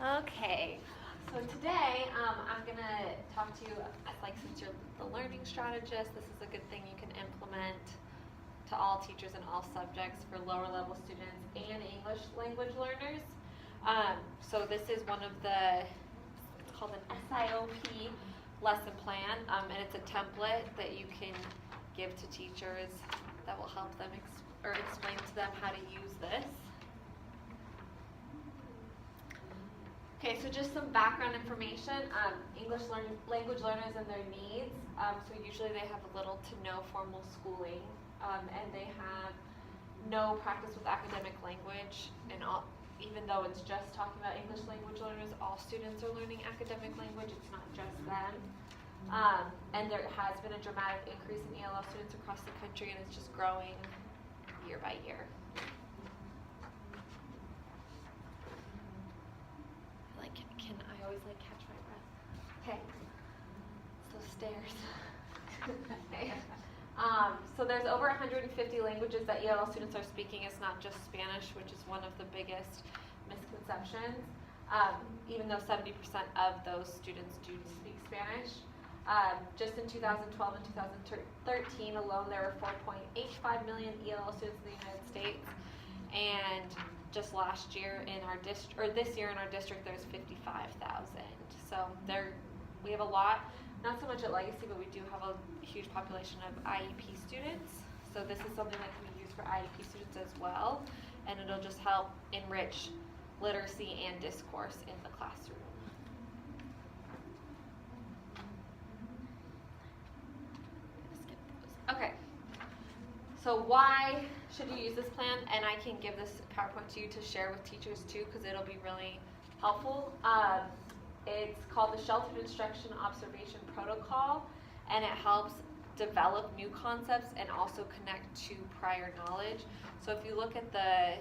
Okay, so today I'm going to talk to you, since you're the learning strategist, this is a good thing you can implement to all teachers in all subjects for lower level students and English language learners. So this is one of it's called an SIOP lesson plan, and it's a template that you can give to teachers that will help them explain to them how to use this. Okay, so just some background information. Language learners and their needs. So usually they have little to no formal schooling, and they have no practice with academic language. And even though it's just talking about English language learners, all students are learning academic language. It's not just them. And there has been a dramatic increase in ELL students across the country, and it's just growing year by year. I always catch my breath. Okay, so stairs. Okay. So there's over 150 languages that ELL students are speaking. It's not just Spanish, which is one of the biggest misconceptions, even though 70% of those students do speak Spanish. Just in 2012 and 2013 alone, there were 4.85 million ELL students in the United States, and just last year in our district, or this year in our district, there's 55,000. So we have a lot, not so much at Legacy, but we do have a huge population of IEP students. So this is something that can be used for IEP students as well, and it'll just help enrich literacy and discourse in the classroom. Okay. So why should you use this plan? And I can give this PowerPoint to you to share with teachers too, because it'll be really helpful. It's called the Sheltered Instruction Observation Protocol, and it helps develop new concepts and also connect to prior knowledge. So if you look at the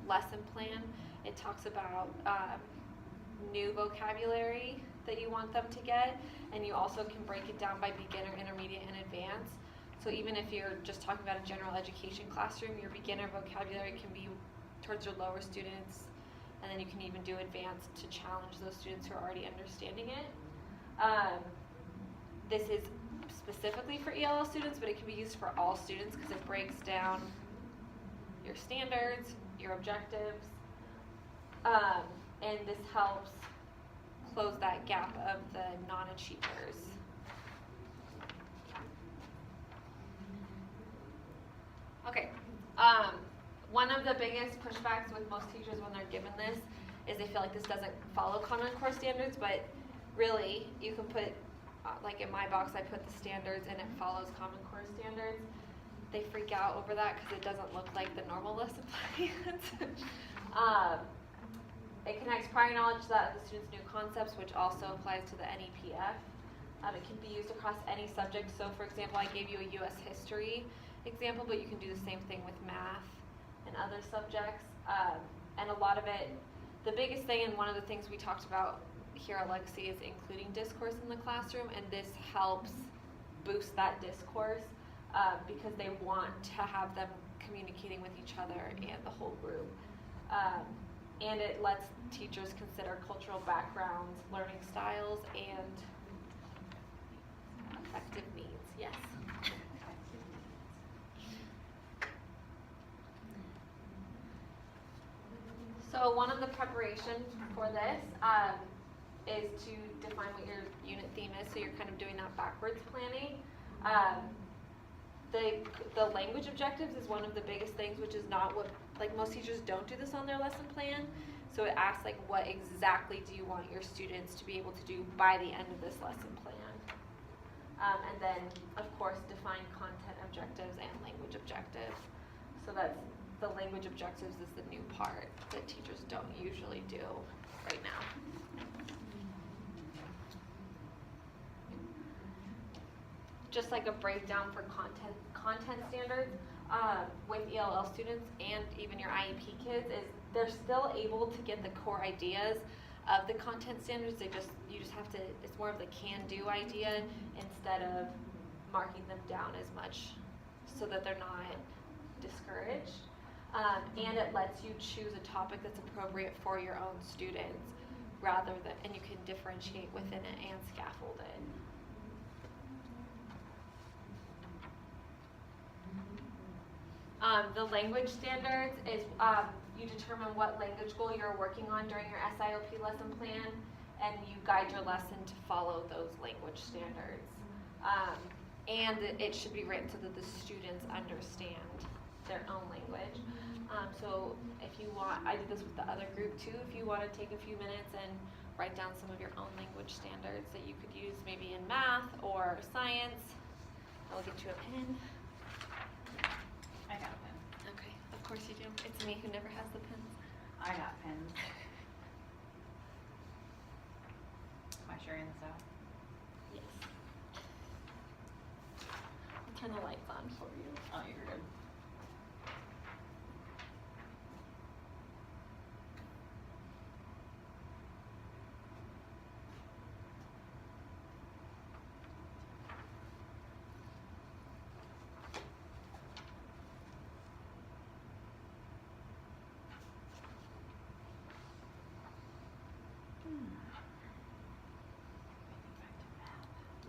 lesson plan, it talks about new vocabulary that you want them to get, and you also can break it down by beginner, intermediate, and advanced. So even if you're just talking about a general education classroom, your beginner vocabulary can be towards your lower students, and then you can even do advanced to challenge those students who are already understanding it. This is specifically for ELL students, but it can be used for all students because it breaks down your standards, your objectives, and this helps close that gap of the non-achievers. Okay, one of the biggest pushbacks with most teachers when they're given this is they feel like this doesn't follow Common Core standards, but really you can put, like in my box I put the standards and it follows Common Core standards. They freak out over that because it doesn't look like the normal lesson plans. It connects prior knowledge to that of the students' new concepts, which also applies to the NEPF. It can be used across any subject. So for example, I gave you a U.S. history example, but you can do the same thing with math and other subjects. And a lot of it, the biggest thing and one of the things we talked about here at Legacy is including discourse in the classroom, and this helps boost that discourse because they want to have them communicating with each other and the whole group. And it lets teachers consider cultural backgrounds, learning styles, and affective needs. Yes? So one of the preparations for this is to define what your unit theme is, so you're kind of doing that backwards planning. The language objectives is one of the biggest things, which is not what, most teachers don't do this on their lesson plan. So it asks what exactly do you want your students to be able to do by the end of this lesson plan. And then, of course, define content objectives and language objectives. So that's the language objectives is the new part that teachers don't usually do right now. Just like a breakdown for content standards with ELL students and even your IEP kids is they're still able to get the core ideas of the content standards. You just have to, it's more of the can-do idea instead of marking them down as much so that they're not discouraged. And it lets you choose a topic that's appropriate for your own students. rather than, and you can differentiate within it and scaffold it. The language standards is you determine what language goal you're working on during your SIOP lesson plan, and you guide your lesson to follow those language standards. And it should be written so that the students understand their own language. So if you want, I did this with the other group too, if you want to take a few minutes and write down some of your own language standards that you could use maybe in math or science. I'll get you a pen. I got a pen. Okay, of course you do. It's me who never has the pens. I got pens. Am I sharing this out? Yes. I'll turn the lights on for you. Oh, you're good.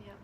Yep.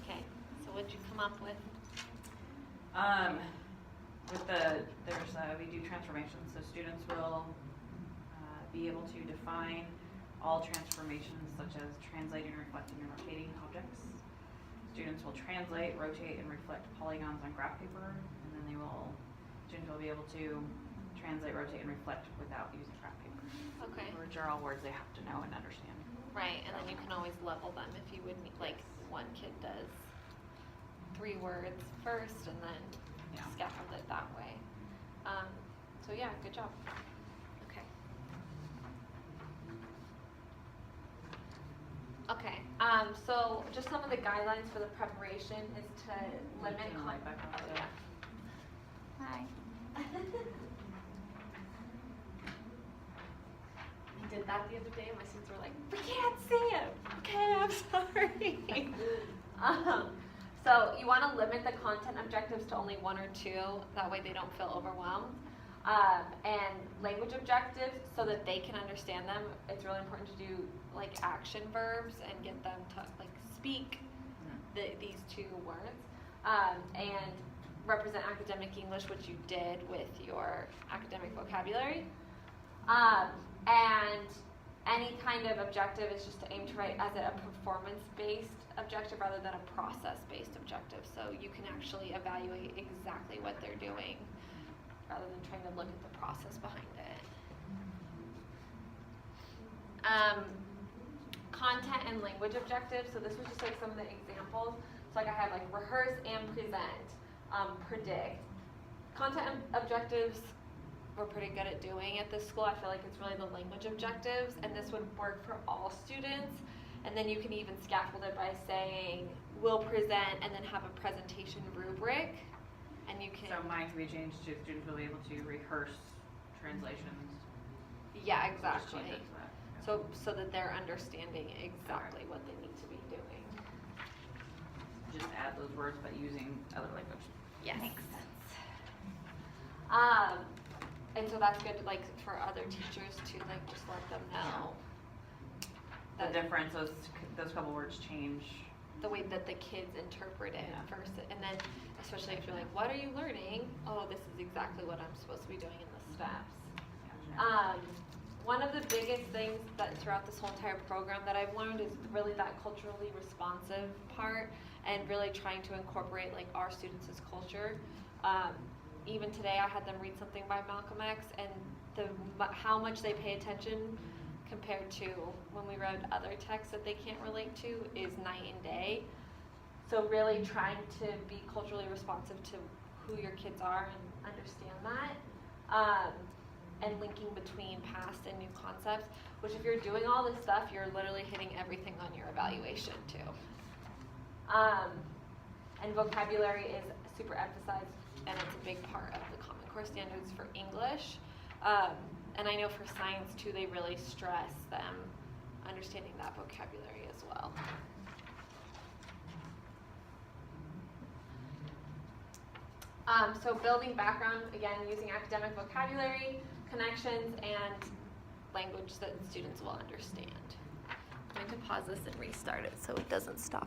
Okay, so what'd you come up with? We do transformations, so students will be able to define all transformations such as translating, reflecting, and rotating objects. Students will translate, rotate, and reflect polygons on graph paper, and then students will be able to translate, rotate, and reflect without using graph paper. Okay. Which are all words they have to know and understand. Right, and then you can always level them if you would need, like one kid does 3 words first and then scaffold it that way. So yeah, good job. Okay. Okay, so just some of the guidelines for the preparation is to limit Turn the light back on, oh, so. yeah. Hi. I did that the other day and my students were like, we can't see him. Okay, I'm sorry. So you want to limit the content objectives to only 1 or 2, that way they don't feel overwhelmed. And language objectives, so that they can understand them, it's really important to do like action verbs and get them to like speak these 2 words. And represent academic English, which you did with your academic vocabulary. And any kind of objective is just to aim to write as a performance-based objective rather than a process-based objective. So you can actually evaluate exactly what they're doing rather than trying to look at the process behind it. Content and language objectives. So this was just like some of the examples. So like I have like rehearse and present, predict. Content objectives we're pretty good at doing at this school. I feel like it's really the language objectives, and this would work for all students. And then you can even scaffold it by saying, we'll present and then have a presentation rubric, and you can. So mine can be changed to students will be able to rehearse translations. Yeah, Just exactly. change it to that. Yeah. So that they're understanding exactly what they need to be doing. Just add those words but using other language. Yes. Makes sense. And so that's good, like, for other teachers to, like, just let them know. The that difference, those couple words change. the way that the kids interpret it Yeah. first, and then especially if you're like, what are you learning? Oh, this is exactly what I'm supposed to be doing in the steps. One of the biggest things that throughout this whole entire program that I've learned is really that culturally responsive part, and really trying to incorporate like our students' culture. Even today I had them read something by Malcolm X, and how much they pay attention compared to when we read other texts that they can't relate to is night and day. So really trying to be culturally responsive to who your kids are and understand that. And linking between past and new concepts, which if you're doing all this stuff, you're literally hitting everything on your evaluation too. And vocabulary is super emphasized, and it's a big part of the Common Core standards for English. And I know for science too, they really stress them understanding that vocabulary as well. So building background, again, using academic vocabulary, connections, and language that students will understand. I'm going to pause this and restart it so it doesn't stop.